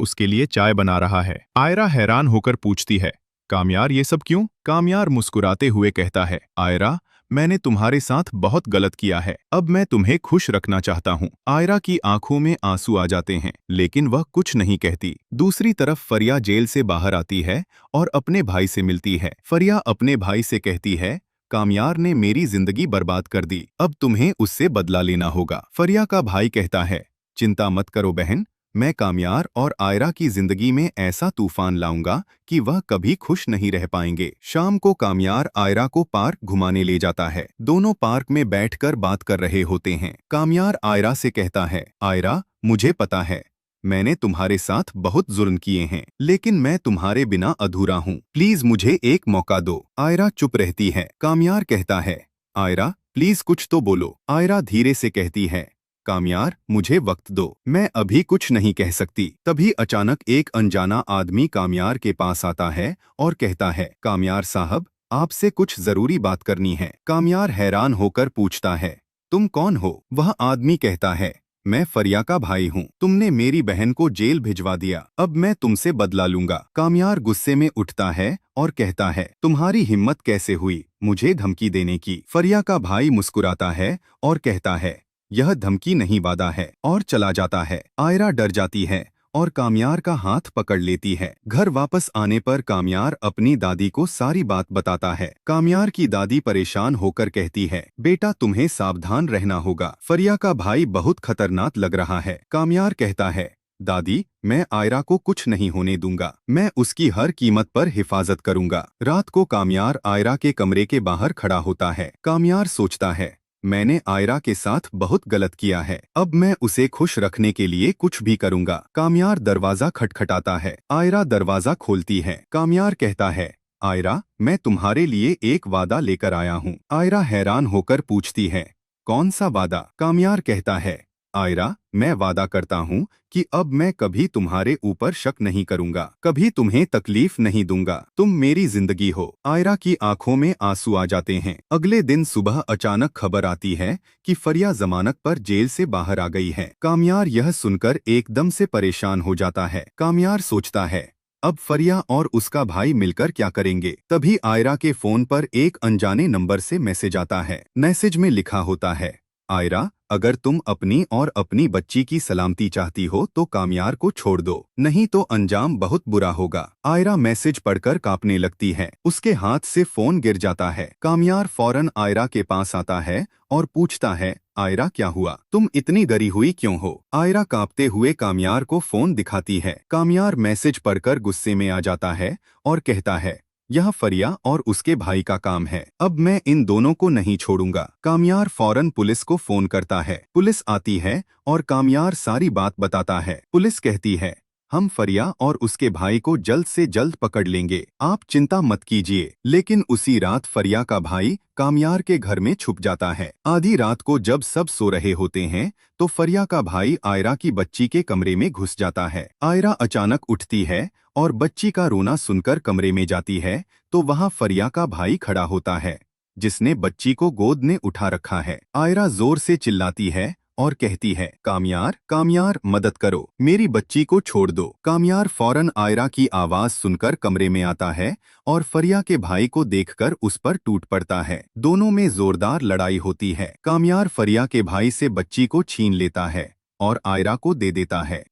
उसके लिए चाय बना रहा है। आयरा हैरान होकर पूछती है, कामयार ये सब क्यों? कामयार मुस्कुराते हुए कहता है, आयरा, मैंने तुम्हारे साथ बहुत गलत किया है। अब मैं तुम्हें खुश रखना चाहता हूँ। आयरा की आंखों में आंसू आ जाते हैं, लेकिन वह कुछ नहीं कहती। दूसरी तरफ फरिया जेल से बाहर आती है और अपने भाई से मिलती है। फरिया अपने भाई से कहती है, कामयार ने मेरी जिंदगी बर्बाद कर दी, अब तुम्हें उससे बदला लेना होगा। फरिया का भाई कहता है, चिंता मत करो बहन, मैं कामयार और आयरा की जिंदगी में ऐसा तूफान लाऊंगा कि वह कभी खुश नहीं रह पाएंगे। शाम को कामयार आयरा को पार्क घुमाने ले जाता है। दोनों पार्क में बैठकर बात कर रहे होते हैं। कामयार आयरा से कहता है, आयरा, मुझे पता है मैंने तुम्हारे साथ बहुत जुल्म किए हैं, लेकिन मैं तुम्हारे बिना अधूरा हूँ। प्लीज मुझे एक मौका दो। आयरा चुप रहती है। कामयार कहता है, आयरा प्लीज कुछ तो बोलो। आयरा धीरे से कहती है, कामयार मुझे वक्त दो, मैं अभी कुछ नहीं कह सकती। तभी अचानक एक अनजाना आदमी कामयार के पास आता है और कहता है, कामयार साहब, आपसे कुछ जरूरी बात करनी है। कामयार हैरान होकर पूछता है, तुम कौन हो? वह आदमी कहता है, मैं फरिया का भाई हूँ। तुमने मेरी बहन को जेल भिजवा दिया, अब मैं तुमसे बदला लूंगा। कामयार गुस्से में उठता है और कहता है, तुम्हारी हिम्मत कैसे हुई मुझे धमकी देने की? फरिया का भाई मुस्कुराता है और कहता है, यह धमकी नहीं वादा है, और चला जाता है। आयरा डर जाती है और कामयार का हाथ पकड़ लेती है। घर वापस आने पर कामयार अपनी दादी को सारी बात बताता है। कामयार की दादी परेशान होकर कहती है, बेटा तुम्हें सावधान रहना होगा, फरिया का भाई बहुत खतरनाक लग रहा है। कामयार कहता है, दादी, मैं आयरा को कुछ नहीं होने दूंगा, मैं उसकी हर कीमत पर हिफाजत करूंगा। रात को कामयार आयरा के कमरे के बाहर खड़ा होता है। कामयार सोचता है, मैंने आयरा के साथ बहुत गलत किया है, अब मैं उसे खुश रखने के लिए कुछ भी करूंगा। कामयार दरवाजा खटखटाता है। आयरा दरवाजा खोलती है। कामयार कहता है, आयरा, मैं तुम्हारे लिए एक वादा लेकर आया हूँ। आयरा हैरान होकर पूछती है, कौन सा वादा? कामयार कहता है, आयरा, मैं वादा करता हूँ कि अब मैं कभी तुम्हारे ऊपर शक नहीं करूंगा, कभी तुम्हें तकलीफ नहीं दूंगा, तुम मेरी जिंदगी हो। आयरा की आंखों में आंसू आ जाते हैं। अगले दिन सुबह अचानक खबर आती है कि फरिया जमानत पर जेल से बाहर आ गई है। कामयार यह सुनकर एकदम से परेशान हो जाता है। कामयार सोचता है, अब फरिया और उसका भाई मिलकर क्या करेंगे? तभी आयरा के फोन पर एक अनजाने नंबर से मैसेज आता है। मैसेज में लिखा होता है, आयरा, अगर तुम अपनी और अपनी बच्ची की सलामती चाहती हो तो कामयार को छोड़ दो, नहीं तो अंजाम बहुत बुरा होगा। आयरा मैसेज पढ़कर कांपने लगती है। उसके हाथ से फोन गिर जाता है। कामयार फौरन आयरा के पास आता है और पूछता है, आयरा क्या हुआ? तुम इतनी डरी हुई क्यों हो? आयरा कांपते हुए कामयार को फोन दिखाती है। कामयार मैसेज पढ़कर गुस्से में आ जाता है और कहता है, यह फरिया और उसके भाई का काम है, अब मैं इन दोनों को नहीं छोड़ूंगा। कामयार फौरन पुलिस को फोन करता है। पुलिस आती है और कामयार सारी बात बताता है। पुलिस कहती है, हम फरिया और उसके भाई को जल्द से जल्द पकड़ लेंगे, आप चिंता मत कीजिए। लेकिन उसी रात फरिया का भाई कामयार के घर में छुप जाता है। आधी रात को जब सब सो रहे होते हैं तो फरिया का भाई आयरा की बच्ची के कमरे में घुस जाता है। आयरा अचानक उठती है और बच्ची का रोना सुनकर कमरे में जाती है तो वहां फरिया का भाई खड़ा होता है, जिसने बच्ची को गोद में उठा रखा है। आयरा जोर से चिल्लाती है और कहती है, कामयार, कामयार, मदद करो, मेरी बच्ची को छोड़ दो। कामयार फौरन आयरा की आवाज सुनकर कमरे में आता है और फरिया के भाई को देखकर उस पर टूट पड़ता है। दोनों में जोरदार लड़ाई होती है। कामयार फरिया के भाई से बच्ची को छीन लेता है और आयरा को दे देता है।